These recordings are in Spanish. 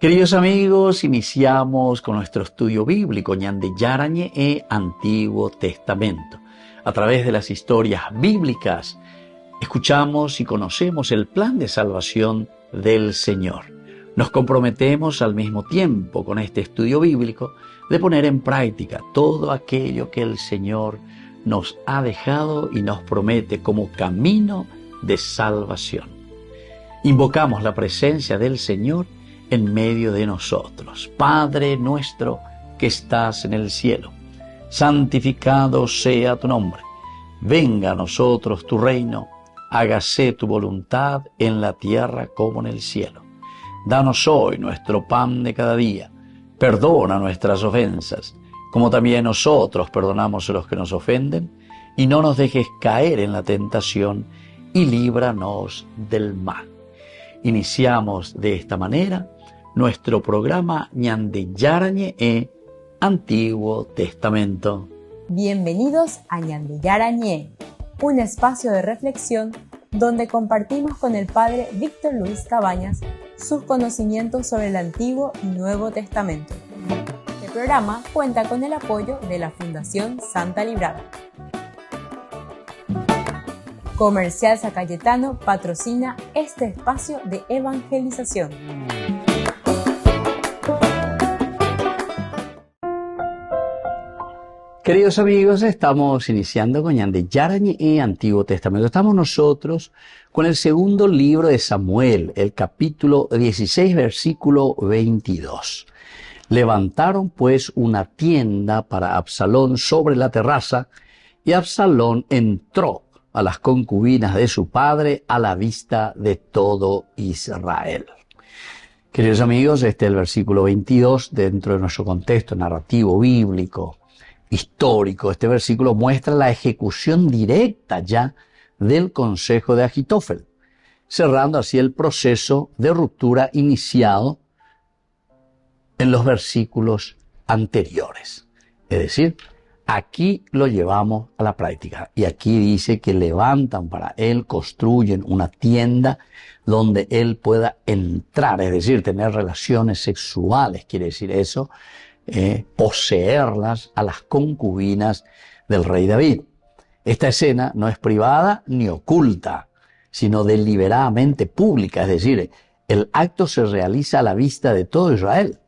Queridos amigos, iniciamos con nuestro estudio bíblico Ñande Yarañe e Antiguo Testamento. A través de las historias bíblicas escuchamos y conocemos el plan de salvación del Señor. Nos comprometemos al mismo tiempo con este estudio bíblico de poner en práctica todo aquello que el Señor nos ha dejado y nos promete como camino de salvación. Invocamos la presencia del Señor en medio de nosotros. Padre nuestro que estás en el cielo, santificado sea tu nombre. Venga a nosotros tu reino, hágase tu voluntad en la tierra como en el cielo. Danos hoy nuestro pan de cada día. Perdona nuestras ofensas, como también nosotros perdonamos a los que nos ofenden, y no nos dejes caer en la tentación, y líbranos del mal. Iniciamos de esta manera nuestro programa Ñande Yarañe e Antiguo Testamento. Bienvenidos a Ñande Yarañe, un espacio de reflexión donde compartimos con el Padre Víctor Luis Cabañas sus conocimientos sobre el Antiguo y Nuevo Testamento. Este programa cuenta con el apoyo de la Fundación Santa Librada. Comercial San Cayetano patrocina este espacio de evangelización. Queridos amigos, estamos iniciando con Ñande Yarañe y Antiguo Testamento. Estamos nosotros con el segundo libro de Samuel, el capítulo 16, versículo 22. Levantaron pues una tienda para Absalón sobre la terraza, y Absalón entró a las concubinas de su padre a la vista de todo Israel. Queridos amigos, este es el versículo 22 dentro de nuestro contexto narrativo bíblico histórico. Este versículo muestra la ejecución directa ya del consejo de Agitofel, cerrando así el proceso de ruptura iniciado en los versículos anteriores. Es decir, aquí lo llevamos a la práctica. Y aquí dice que levantan para él, construyen una tienda donde él pueda entrar, es decir, tener relaciones sexuales, quiere decir eso, poseerlas a las concubinas del rey David. Esta escena no es privada ni oculta, sino deliberadamente pública, es decir, el acto se realiza a la vista de todo Israel,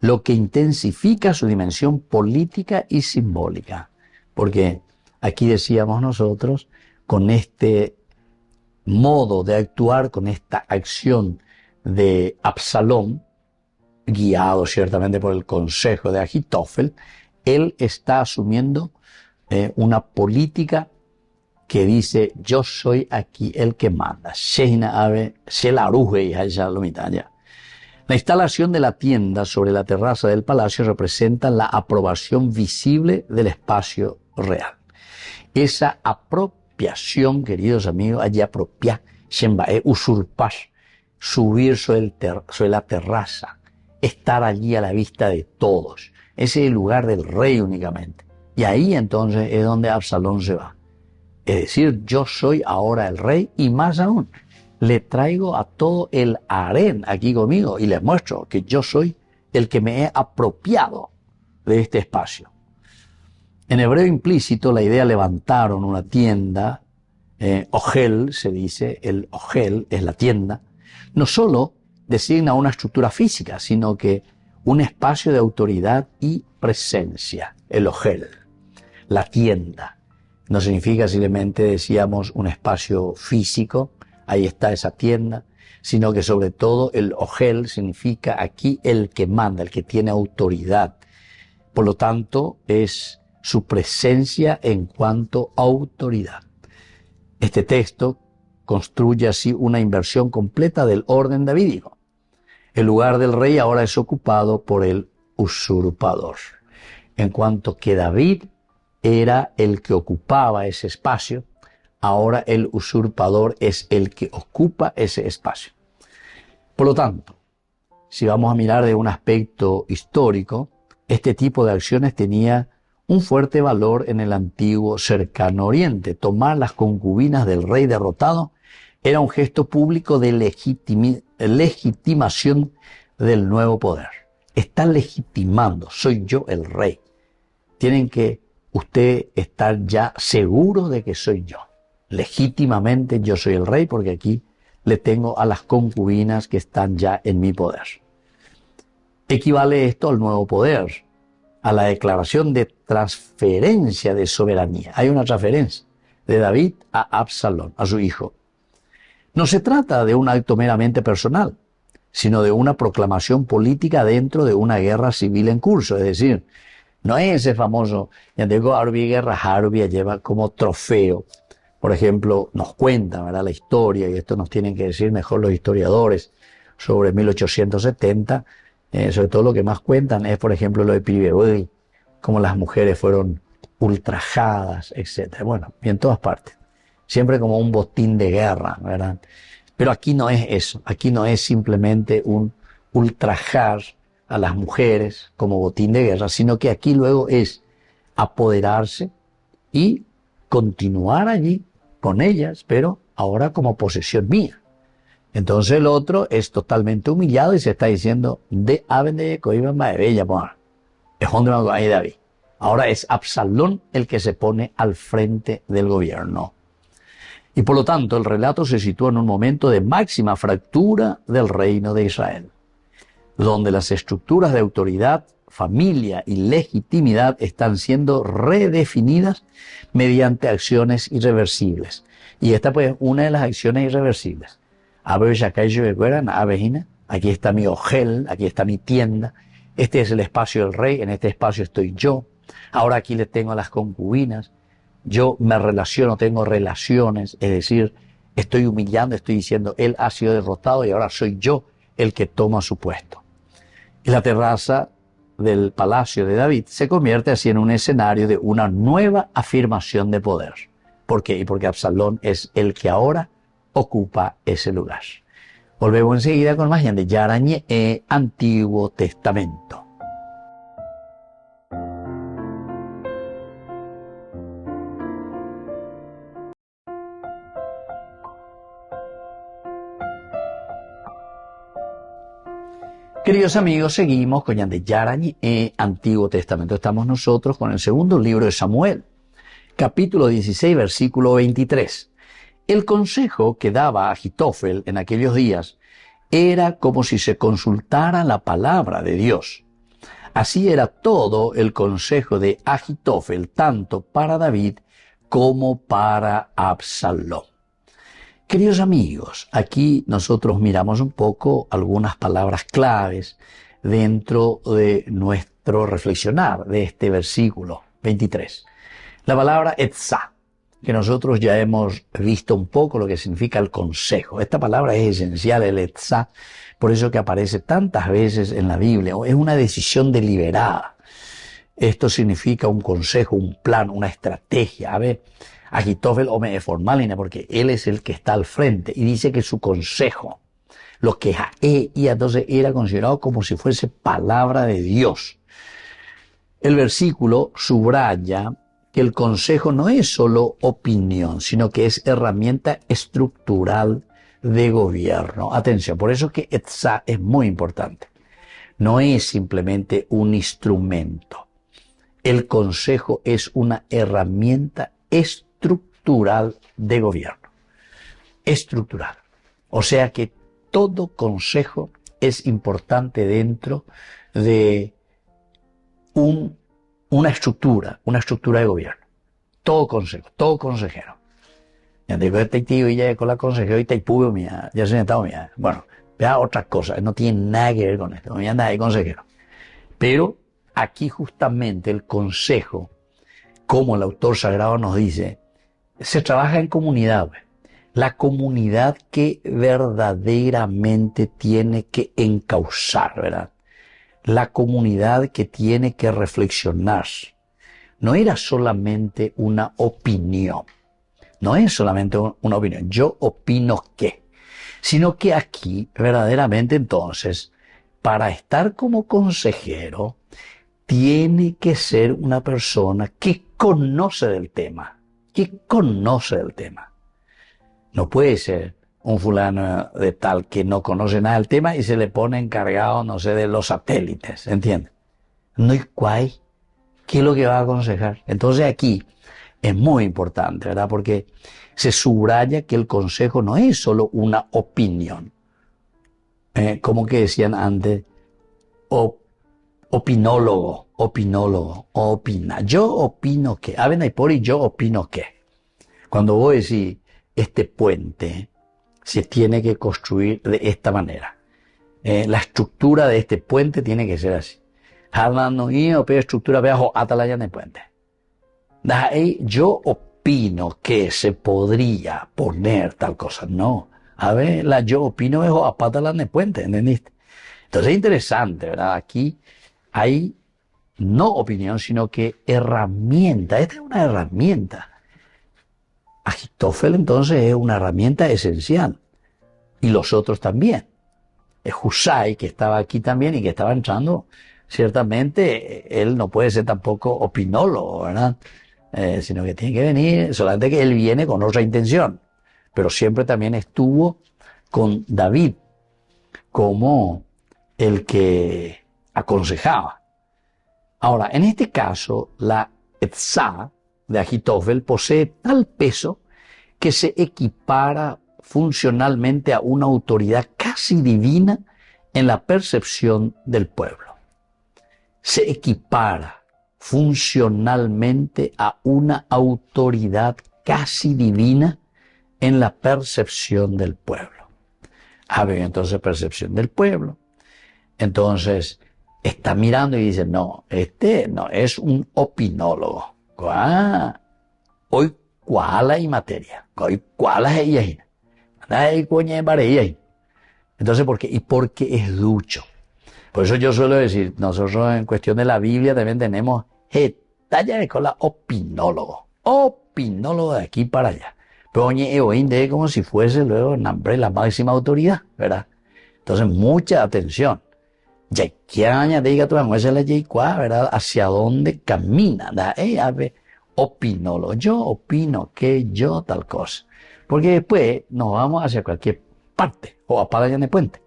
lo que intensifica su dimensión política y simbólica. Porque aquí decíamos nosotros, con este modo de actuar, con esta acción de Absalón, guiado ciertamente por el consejo de Agitofel, él está asumiendo una política que dice: yo soy aquí el que manda. La instalación de la tienda sobre la terraza del palacio representa la aprobación visible del espacio real. Esa apropiación, queridos amigos, allí apropiar, usurpar, subir sobre la terraza, estar allí a la vista de todos. Ese es el lugar del rey únicamente. Y ahí entonces es donde Absalón se va. Es decir, yo soy ahora el rey, y más aún, le traigo a todo el harén aquí conmigo y les muestro que yo soy el que me he apropiado de este espacio. En hebreo implícito la idea levantaron una tienda, ogel se dice, el ogel es la tienda, no solo designa una estructura física, sino que un espacio de autoridad y presencia, el ogel, la tienda. No significa simplemente, decíamos, un espacio físico, ahí está esa tienda, sino que sobre todo el ogel significa aquí el que manda, el que tiene autoridad. Por lo tanto, es su presencia en cuanto a autoridad. Este texto construye así una inversión completa del orden davídico. El lugar del rey ahora es ocupado por el usurpador. En cuanto que David era el que ocupaba ese espacio, ahora el usurpador es el que ocupa ese espacio. Por lo tanto, si vamos a mirar de un aspecto histórico, este tipo de acciones tenía un fuerte valor en el antiguo cercano oriente. Tomar las concubinas del rey derrotado era un gesto público de legitimación del nuevo poder. Está legitimando, soy yo el rey. Tienen que usted estar ya seguro de que soy yo. Legítimamente yo soy el rey porque aquí le tengo a las concubinas que están ya en mi poder. Equivale esto al nuevo poder, a la declaración de transferencia de soberanía. Hay una transferencia de David a Absalón, a su hijo. No se trata de un acto meramente personal, sino de una proclamación política dentro de una guerra civil en curso. Es decir, no es ese famoso, ya digo, guerra Harbia lleva como trofeo. Por ejemplo, nos cuentan, ¿verdad?, la historia, y esto nos tienen que decir mejor los historiadores, sobre 1870, sobre todo lo que más cuentan es, por ejemplo, lo de Piribebuy, cómo las mujeres fueron ultrajadas, etc. Bueno, y en todas partes. Siempre como un botín de guerra, ¿verdad? Pero aquí no es eso. Aquí no es simplemente un ultrajar a las mujeres como botín de guerra, sino que aquí luego es apoderarse y continuar allí con ellas, pero ahora como posesión mía. Entonces el otro es totalmente humillado y se está diciendo de Abende Coiban Bella, es donde David. Ahora es Absalón el que se pone al frente del gobierno. Y por lo tanto el relato se sitúa en un momento de máxima fractura del reino de Israel, donde las estructuras de autoridad, familia y legitimidad están siendo redefinidas mediante acciones irreversibles. Y esta pues es una de las acciones irreversibles. Aquí está mi ojel, aquí está mi tienda, este es el espacio del rey, en este espacio estoy yo, ahora aquí le tengo a las concubinas, yo me relaciono, tengo relaciones, es decir, estoy humillando, estoy diciendo, él ha sido derrotado y ahora soy yo el que toma su puesto. Y la terraza del palacio de David se convierte así en un escenario de una nueva afirmación de poder. ¿Por qué? Porque Absalón es el que ahora ocupa ese lugar. Volvemos enseguida con más de Yarañe Antiguo Testamento. Queridos amigos, seguimos con Yande Yarañe Antiguo Testamento. Estamos nosotros con el segundo libro de Samuel, capítulo 16, versículo 23. El consejo que daba Ahitofel en aquellos días era como si se consultara la palabra de Dios. Así era todo el consejo de Ahitofel, tanto para David como para Absalón. Queridos amigos, aquí nosotros miramos un poco algunas palabras claves dentro de nuestro reflexionar de este versículo 23. La palabra etzá, que nosotros ya hemos visto un poco lo que significa el consejo. Esta palabra es esencial, el etzá, por eso que aparece tantas veces en la Biblia. Es una decisión deliberada. Esto significa un consejo, un plan, una estrategia. A ver, Ahitofel ome formalina, porque él es el que está al frente y dice que su consejo, lo que y entonces era considerado como si fuese palabra de Dios. El versículo subraya que el consejo no es solo opinión, sino que es herramienta estructural de gobierno. Atención, por eso que etzá es muy importante. No es simplemente un instrumento. El consejo es una herramienta estructural de gobierno. Estructural. O sea que todo consejo es importante dentro de una estructura de gobierno. Todo consejo, todo consejero. Ya digo, este tío y ya con la consejero y te pudo mía, ya se estado mía. Bueno, vea otra cosa, no tiene nada que ver con esto, no anda de consejero. Pero aquí justamente el consejo, como el autor sagrado nos dice, se trabaja en comunidad. La comunidad que verdaderamente tiene que encauzar, ¿verdad? La comunidad que tiene que reflexionar. No era solamente una opinión. No es solamente una opinión. Yo opino que. Sino que aquí, verdaderamente entonces, para estar como consejero, tiene que ser una persona que conoce del tema. Que conoce del tema. No puede ser un fulano de tal que no conoce nada del tema y se le pone encargado, no sé, de los satélites, ¿entiendes? No hay cuál, ¿qué es lo que va a aconsejar? Entonces aquí es muy importante, ¿verdad? Porque se subraya que el consejo no es solo una opinión, como que decían antes, opinólogo, opina. Yo opino que, a ver, por y yo opino que. Cuando vos decís, este puente se tiene que construir de esta manera. La estructura de este puente tiene que ser así. Hablando y estructura bajo atalaya de puente. Yo opino que se podría poner tal cosa. No. A ver, yo opino es a patalan de puente, ¿entendiste? Entonces es interesante, ¿verdad? Aquí hay no opinión, sino que herramienta. Esta es una herramienta. Ajitófel entonces es una herramienta esencial. Y los otros también. Husay, que estaba aquí también y que estaba entrando, ciertamente él no puede ser tampoco opinólogo, ¿verdad? Sino que tiene que venir, solamente que él viene con otra intención. Pero siempre también estuvo con David como el que aconsejaba. Ahora, en este caso, la etzá de Ajitófel posee tal peso que se equipara funcionalmente a una autoridad casi divina en la percepción del pueblo. Se equipara funcionalmente a una autoridad casi divina en la percepción del pueblo. Entonces percepción del pueblo. Entonces está mirando y dice, no, este no es un opinólogo. Hoy cuál hay materia, hoy cuál hay ella. Entonces, ¿por qué? Y porque es ducho. Por eso yo suelo decir, nosotros en cuestión de la Biblia también tenemos talla de cola opinólogo de aquí para allá. Pero oye, como si fuese luego nombre la máxima autoridad, ¿verdad? Entonces, mucha atención. Ya que diga tu ¿verdad? Hacia dónde camina, opinólogo. Yo opino que yo tal cosa. Porque después nos vamos hacia cualquier parte o a Palayan de Puente.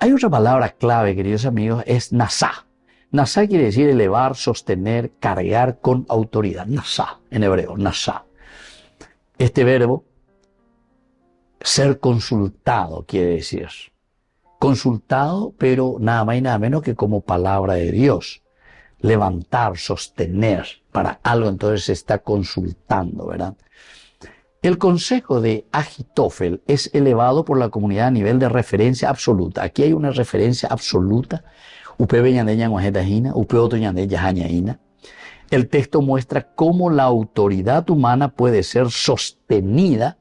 Hay otra palabra clave, queridos amigos, es nasá. Nasá quiere decir elevar, sostener, cargar con autoridad. Nasá, en hebreo, nasá. Este verbo, ser consultado, quiere decir. Consultado, pero nada más y nada menos que como palabra de Dios. Levantar, sostener para algo, entonces se está consultando, ¿verdad? El consejo de Ajitófel es elevado por la comunidad a nivel de referencia absoluta. Aquí hay una referencia absoluta. El texto muestra cómo la autoridad humana puede ser sostenida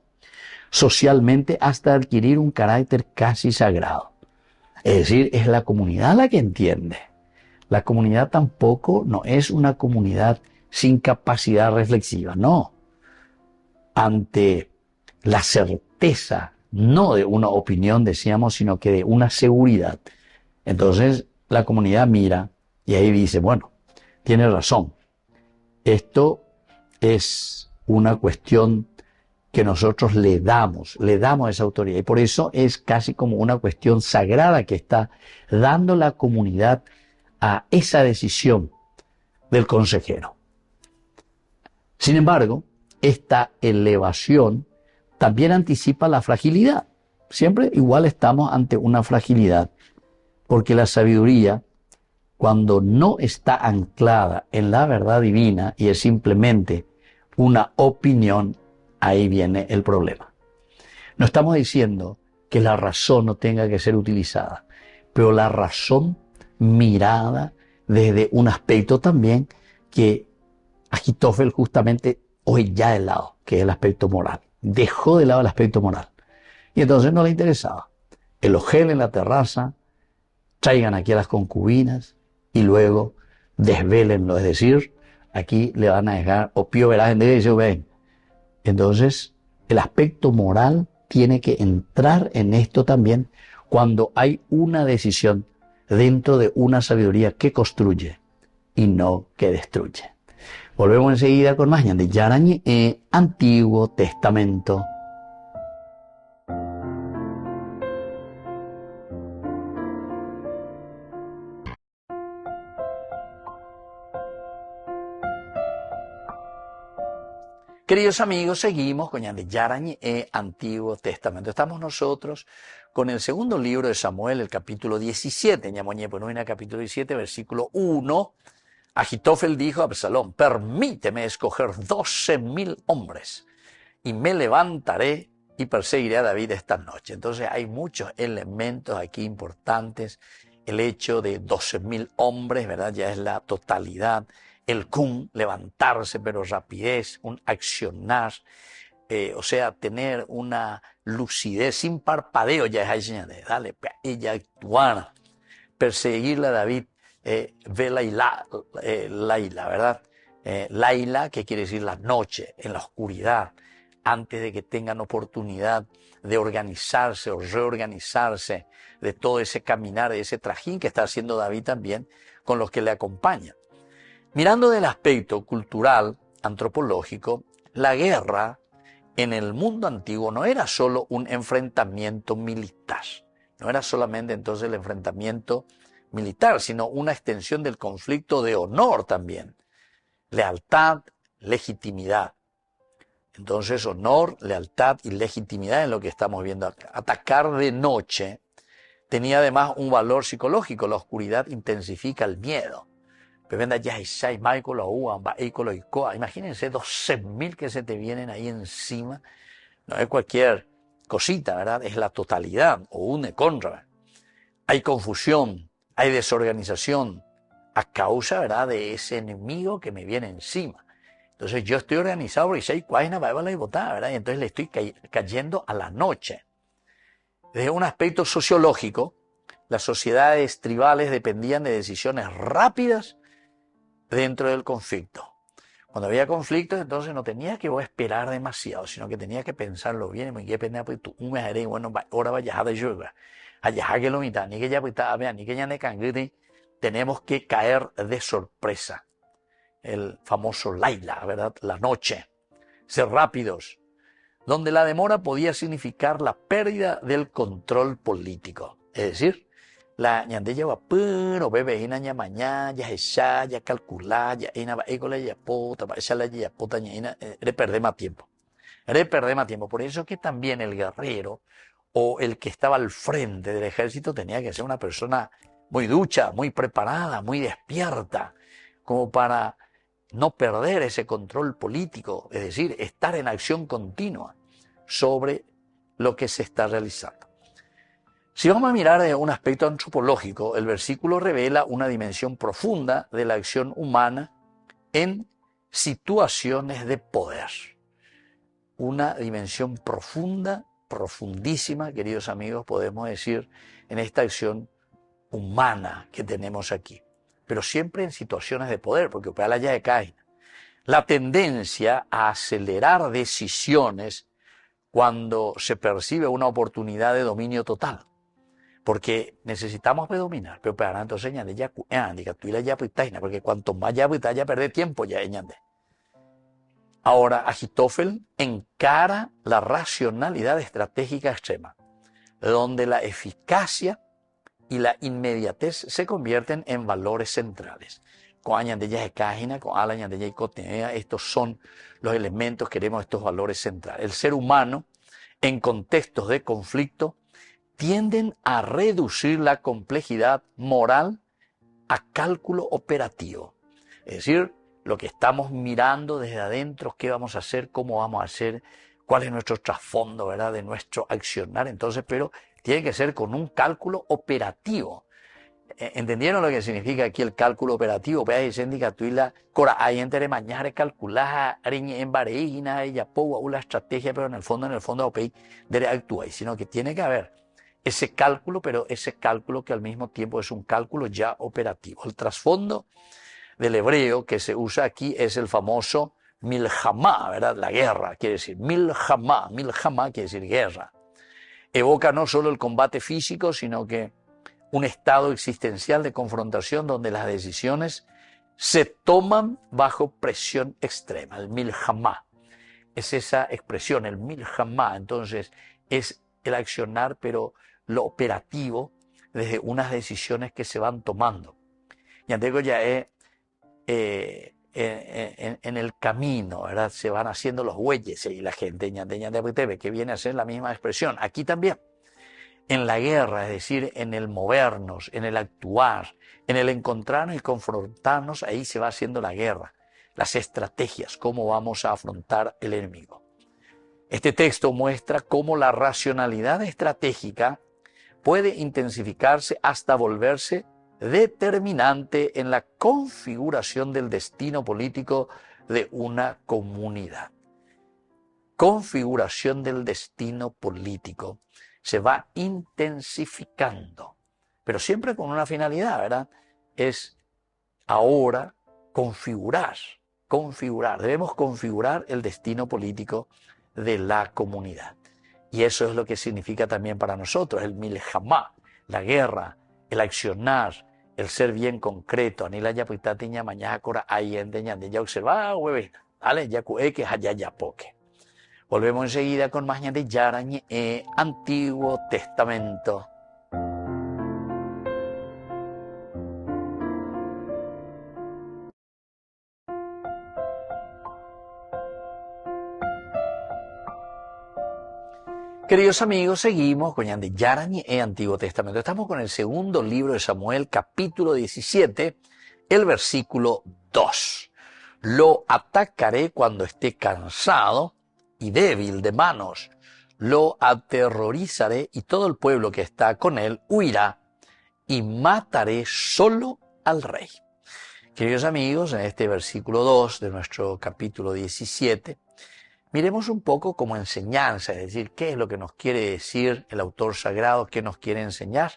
socialmente hasta adquirir un carácter casi sagrado. Es decir, es la comunidad la que entiende. La comunidad tampoco no es una comunidad sin capacidad reflexiva, no. Ante la certeza, no de una opinión, decíamos, sino que de una seguridad. Entonces la comunidad mira y ahí dice, bueno, tiene razón. Esto es una cuestión que nosotros le damos esa autoridad. Y por eso es casi como una cuestión sagrada que está dando la comunidad a esa decisión del consejero. Sin embargo, esta elevación también anticipa la fragilidad. Siempre igual estamos ante una fragilidad, porque la sabiduría, cuando no está anclada en la verdad divina y es simplemente una opinión, ahí viene el problema. No estamos diciendo que la razón no tenga que ser utilizada, pero la razón mirada desde un aspecto también que Ajitófel justamente hoy ya de lado, que es el aspecto moral. Dejó de lado el aspecto moral. Y entonces no le interesaba. Elogien en la terraza, traigan aquí a las concubinas y luego desvélenlo. Es decir, aquí le van a dejar opio verás en derecho, ven. Entonces, el aspecto moral tiene que entrar en esto también cuando hay una decisión dentro de una sabiduría que construye y no que destruye. Volvemos enseguida con más de Yarañi, Antiguo Testamento. Queridos amigos, seguimos con Yarañe, Antiguo Testamento. Estamos nosotros con el segundo libro de Samuel, el capítulo 17. Capítulo 17, versículo 1. Agitofel dijo a Absalón: permíteme escoger 12.000 hombres y me levantaré y perseguiré a David esta noche. Entonces hay muchos elementos aquí importantes. El hecho de 12.000 hombres, ¿verdad? Ya es la totalidad. El cum, levantarse, pero rapidez, un accionar, o sea, tener una lucidez sin parpadeo, ya es ahí, dale, ella actuar, perseguirle a David, ve Laila, ¿verdad? Laila, que quiere decir la noche, en la oscuridad, antes de que tengan oportunidad de organizarse o reorganizarse de todo ese caminar, de ese trajín que está haciendo David también con los que le acompañan. Mirando del aspecto cultural, antropológico, la guerra en el mundo antiguo no era solo un enfrentamiento militar, no era solamente entonces el enfrentamiento militar, sino una extensión del conflicto de honor también, lealtad, legitimidad. Entonces, honor, lealtad y legitimidad es lo que estamos viendo acá. Atacar de noche tenía además un valor psicológico, la oscuridad intensifica el miedo. Imagínense 12.000 que se te vienen ahí encima. No es cualquier cosita, ¿verdad? Es la totalidad, o une contra. Hay confusión, hay desorganización a causa, ¿verdad?, de ese enemigo que me viene encima. Entonces yo estoy organizado porque si hay cuaina, va y votar, ¿verdad? Y entonces le estoy cayendo a la noche. Desde un aspecto sociológico, las sociedades tribales dependían de decisiones rápidas dentro del conflicto. Cuando había conflictos, entonces no tenía que esperar demasiado, sino que tenía que pensarlo bien. Tenemos que caer de sorpresa. El famoso Laila, ¿verdad? La noche. Ser rápidos. Donde la demora podía significar la pérdida del control político. Es decir, la ñandella va pero bebe ina ña mañana ya esa ya calcular ya ina va école ya puta va esa la ya puta ña perder más tiempo. Por eso que también el guerrero o el que estaba al frente del ejército tenía que ser una persona muy ducha, muy preparada, muy despierta, como para no perder ese control político, es decir, estar en acción continua sobre lo que se está realizando. Si vamos a mirar de un aspecto antropológico, el versículo revela una dimensión profunda de la acción humana en situaciones de poder. Una dimensión profunda, profundísima, queridos amigos, podemos decir, en esta acción humana que tenemos aquí. Pero siempre en situaciones de poder, porque para la ya de cae. La tendencia a acelerar decisiones cuando se percibe una oportunidad de dominio total. Porque necesitamos predominar, pero para entonces porque cuanto más ya perder tiempo ya añade. Ahora, Agitofel encara la racionalidad estratégica extrema, donde la eficacia y la inmediatez se convierten en valores centrales. Estos son los elementos, queremos estos valores centrales. El ser humano, en contextos de conflicto, tienden a reducir la complejidad moral a cálculo operativo. Es decir, lo que estamos mirando desde adentro, qué vamos a hacer, cómo vamos a hacer, cuál es nuestro trasfondo, ¿verdad?, de nuestro accionar. Entonces, pero tiene que ser con un cálculo operativo. ¿Entendieron lo que significa aquí el cálculo operativo? Pues ahí indica tú y la cora hay entre mañana calcular en vareina y la estrategia, pero en el fondo OPI debe actuar, sino que tiene que haber ese cálculo, pero ese cálculo que al mismo tiempo es un cálculo ya operativo. El trasfondo del hebreo que se usa aquí es el famoso milhamá, ¿verdad? La guerra, quiere decir milhamá quiere decir guerra. Evoca no solo el combate físico, sino que un estado existencial de confrontación donde las decisiones se toman bajo presión extrema, el milhamá. Es esa expresión, el milhamá, entonces es el accionar, pero lo operativo desde unas decisiones que se van tomando. Y antego ya es en el camino, ¿verdad? Se van haciendo los bueyes y la gente que viene a ser la misma expresión. Aquí también, en la guerra, es decir, en el movernos, en el actuar, en el encontrarnos y confrontarnos, ahí se va haciendo la guerra, las estrategias, cómo vamos a afrontar el enemigo. Este texto muestra cómo la racionalidad estratégica puede intensificarse hasta volverse determinante en la configuración del destino político de una comunidad. Configuración del destino político se va intensificando, pero siempre con una finalidad, ¿verdad? Es ahora configurar. Debemos configurar el destino político de la comunidad. Y eso es lo que significa también para nosotros el milhamá, la guerra, el accionar, el ser bien concreto. Anila ya pitatiña mañana cora ayende ñande ya observa hueve, dale ya que haya ya poque. Volvemos enseguida con más ñande yarañe Antiguo Testamento. Queridos amigos, seguimos con Yande Yarañe Antiguo Testamento. Estamos con el segundo libro de Samuel, capítulo 17, el versículo 2. Lo atacaré cuando esté cansado y débil de manos. Lo aterrorizaré y todo el pueblo que está con él huirá y mataré solo al rey. Queridos amigos, en este versículo 2 de nuestro capítulo 17, miremos un poco como enseñanza, es decir, qué es lo que nos quiere decir el autor sagrado, qué nos quiere enseñar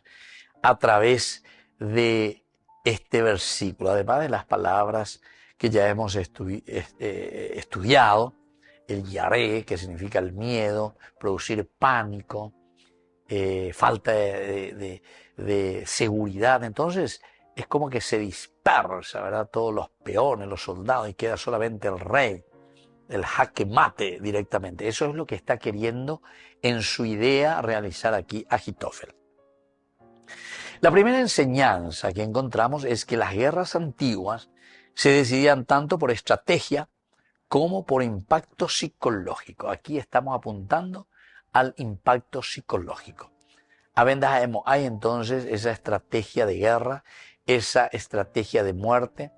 a través de este versículo, además de las palabras que ya hemos estudiado, el yaré, que significa el miedo, producir pánico, falta de seguridad. Entonces es como que se dispersa, ¿verdad? Todos los peones, los soldados, y queda solamente el rey. El jaque mate directamente. Eso es lo que está queriendo en su idea realizar aquí Ahitofel. La primera enseñanza que encontramos es que las guerras antiguas se decidían tanto por estrategia como por impacto psicológico. Aquí estamos apuntando al impacto psicológico. Hay entonces esa estrategia de guerra, esa estrategia de muerte,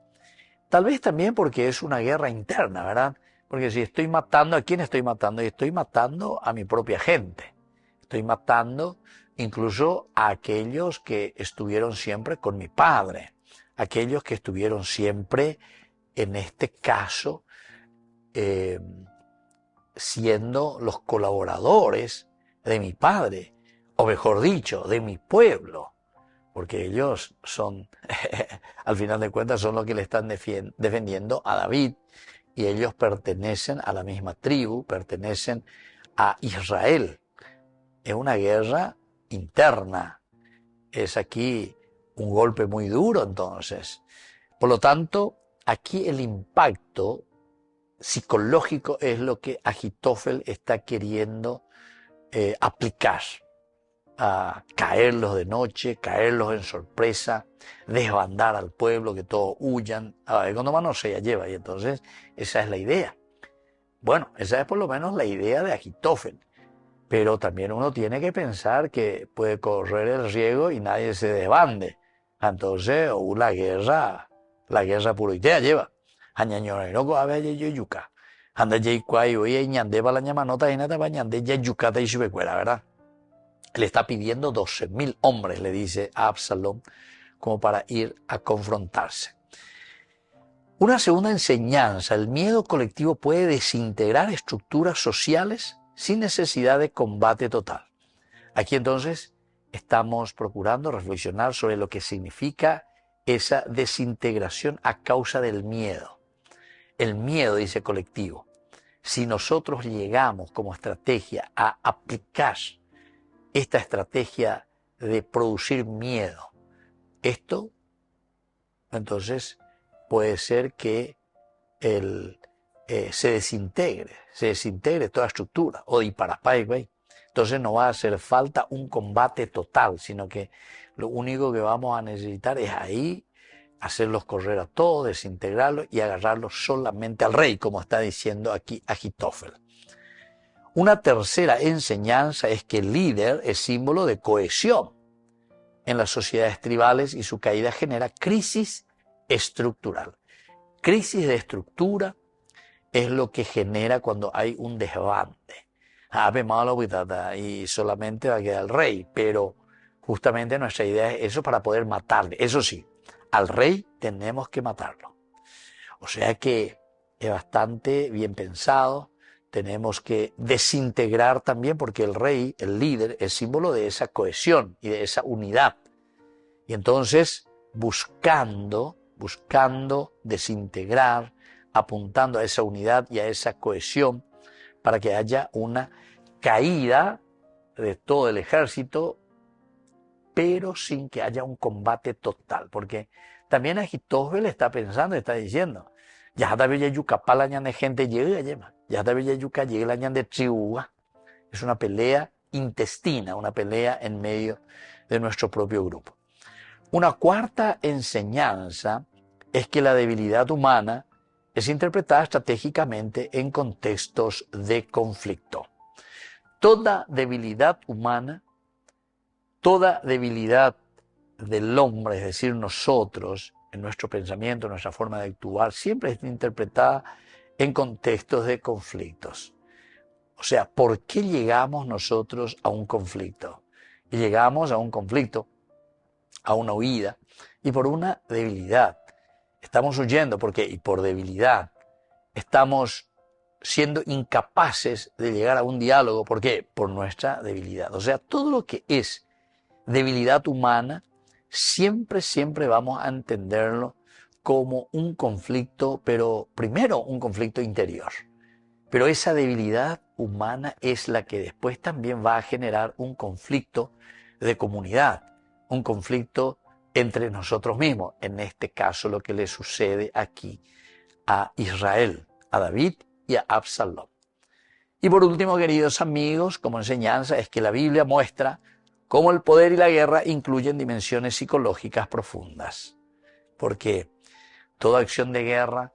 tal vez también porque es una guerra interna, ¿verdad? Porque si estoy matando, ¿a quién estoy matando? Y estoy matando a mi propia gente. Estoy matando incluso a aquellos que estuvieron siempre con mi padre. Aquellos que estuvieron siempre, en este caso, siendo los colaboradores de mi padre. O mejor dicho, de mi pueblo. Porque ellos son, al final de cuentas, son los que le están defendiendo a David. Y ellos pertenecen a la misma tribu, pertenecen a Israel. Es una guerra interna. Es aquí un golpe muy duro entonces. Por lo tanto, aquí el impacto psicológico es lo que Ahitofel está queriendo aplicar. A caerlos de noche, caerlos en sorpresa, desbandar al pueblo, que todos huyan. A ver, cuando mano se lleva, y entonces esa es la idea. Bueno, esa es por lo menos la idea de Ahitofel, pero también uno tiene que pensar que puede correr el riesgo y nadie se desbande. Entonces, la guerra pura lleva. Añañorero a ver yuca. Anda jaycuay oye ñande va la ñamanota y nada va ñande ya yucata y chubecuera, ¿verdad? Le está pidiendo 12.000 hombres, le dice a Absalón, como para ir a confrontarse. Una segunda enseñanza, el miedo colectivo puede desintegrar estructuras sociales sin necesidad de combate total. Aquí entonces estamos procurando reflexionar sobre lo que significa esa desintegración a causa del miedo. El miedo, dice colectivo. Si nosotros llegamos como estrategia a aplicar esta estrategia de producir miedo, esto entonces puede ser que se desintegre toda estructura, o disparapay, entonces no va a hacer falta un combate total, sino que lo único que vamos a necesitar es ahí hacerlos correr a todos, desintegrarlos y agarrarlos solamente al rey, como está diciendo aquí Ahitófel. Una tercera enseñanza es que el líder es símbolo de cohesión en las sociedades tribales y su caída genera crisis estructural. Crisis de estructura es lo que genera cuando hay un desbande. Y solamente va a quedar el rey, pero justamente nuestra idea es eso para poder matarle. Eso sí, al rey tenemos que matarlo. O sea que es bastante bien pensado. Tenemos que desintegrar también porque el rey, el líder, es símbolo de esa cohesión y de esa unidad. Y entonces, buscando desintegrar, apuntando a esa unidad y a esa cohesión para que haya una caída de todo el ejército, pero sin que haya un combate total. Porque también Ahitófel está pensando, está diciendo, ya también de gente llega, ya también llega de tribuga. Es una pelea intestina, una pelea en medio de nuestro propio grupo. Una cuarta enseñanza es que la debilidad humana es interpretada estratégicamente en contextos de conflicto. Toda debilidad humana, toda debilidad del hombre, es decir, nosotros, en nuestro pensamiento, en nuestra forma de actuar, siempre es interpretada en contextos de conflictos. O sea, ¿por qué llegamos nosotros a un conflicto? Y llegamos a un conflicto, a una huida, y por una debilidad. Estamos huyendo porque, y por debilidad, estamos siendo incapaces de llegar a un diálogo. ¿Por qué? Por nuestra debilidad. O sea, todo lo que es debilidad humana, siempre vamos a entenderlo como un conflicto, pero primero un conflicto interior. Pero esa debilidad humana es la que después también va a generar un conflicto de comunidad, un conflicto entre nosotros mismos. En este caso, lo que le sucede aquí a Israel, a David y a Absalón. Y por último, queridos amigos, como enseñanza, es que la Biblia muestra cómo el poder y la guerra incluyen dimensiones psicológicas profundas. Porque toda acción de guerra,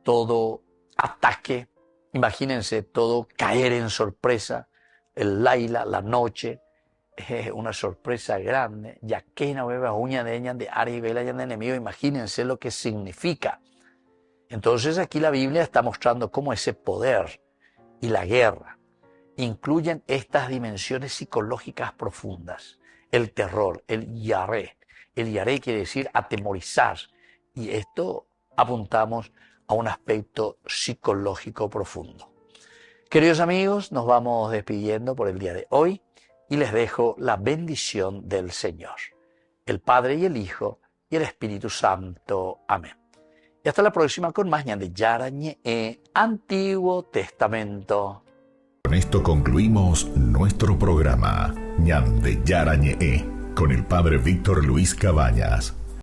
todo ataque, imagínense, todo caer en sorpresa, el laila, la noche, es una sorpresa grande. Ya que no beba uña de ella de Ari y vela de enemigo, imagínense lo que significa. Entonces aquí la Biblia está mostrando cómo ese poder y la guerra incluyen estas dimensiones psicológicas profundas. El terror, el yaré. El yaré quiere decir atemorizar. Y esto apuntamos a un aspecto psicológico profundo. Queridos amigos, nos vamos despidiendo por el día de hoy y les dejo la bendición del Señor, el Padre y el Hijo y el Espíritu Santo. Amén. Y hasta la próxima con más Ñan de Yarañe, Antiguo Testamento. Con esto concluimos nuestro programa Ñan de Yarañe con el Padre Víctor Luis Cabañas.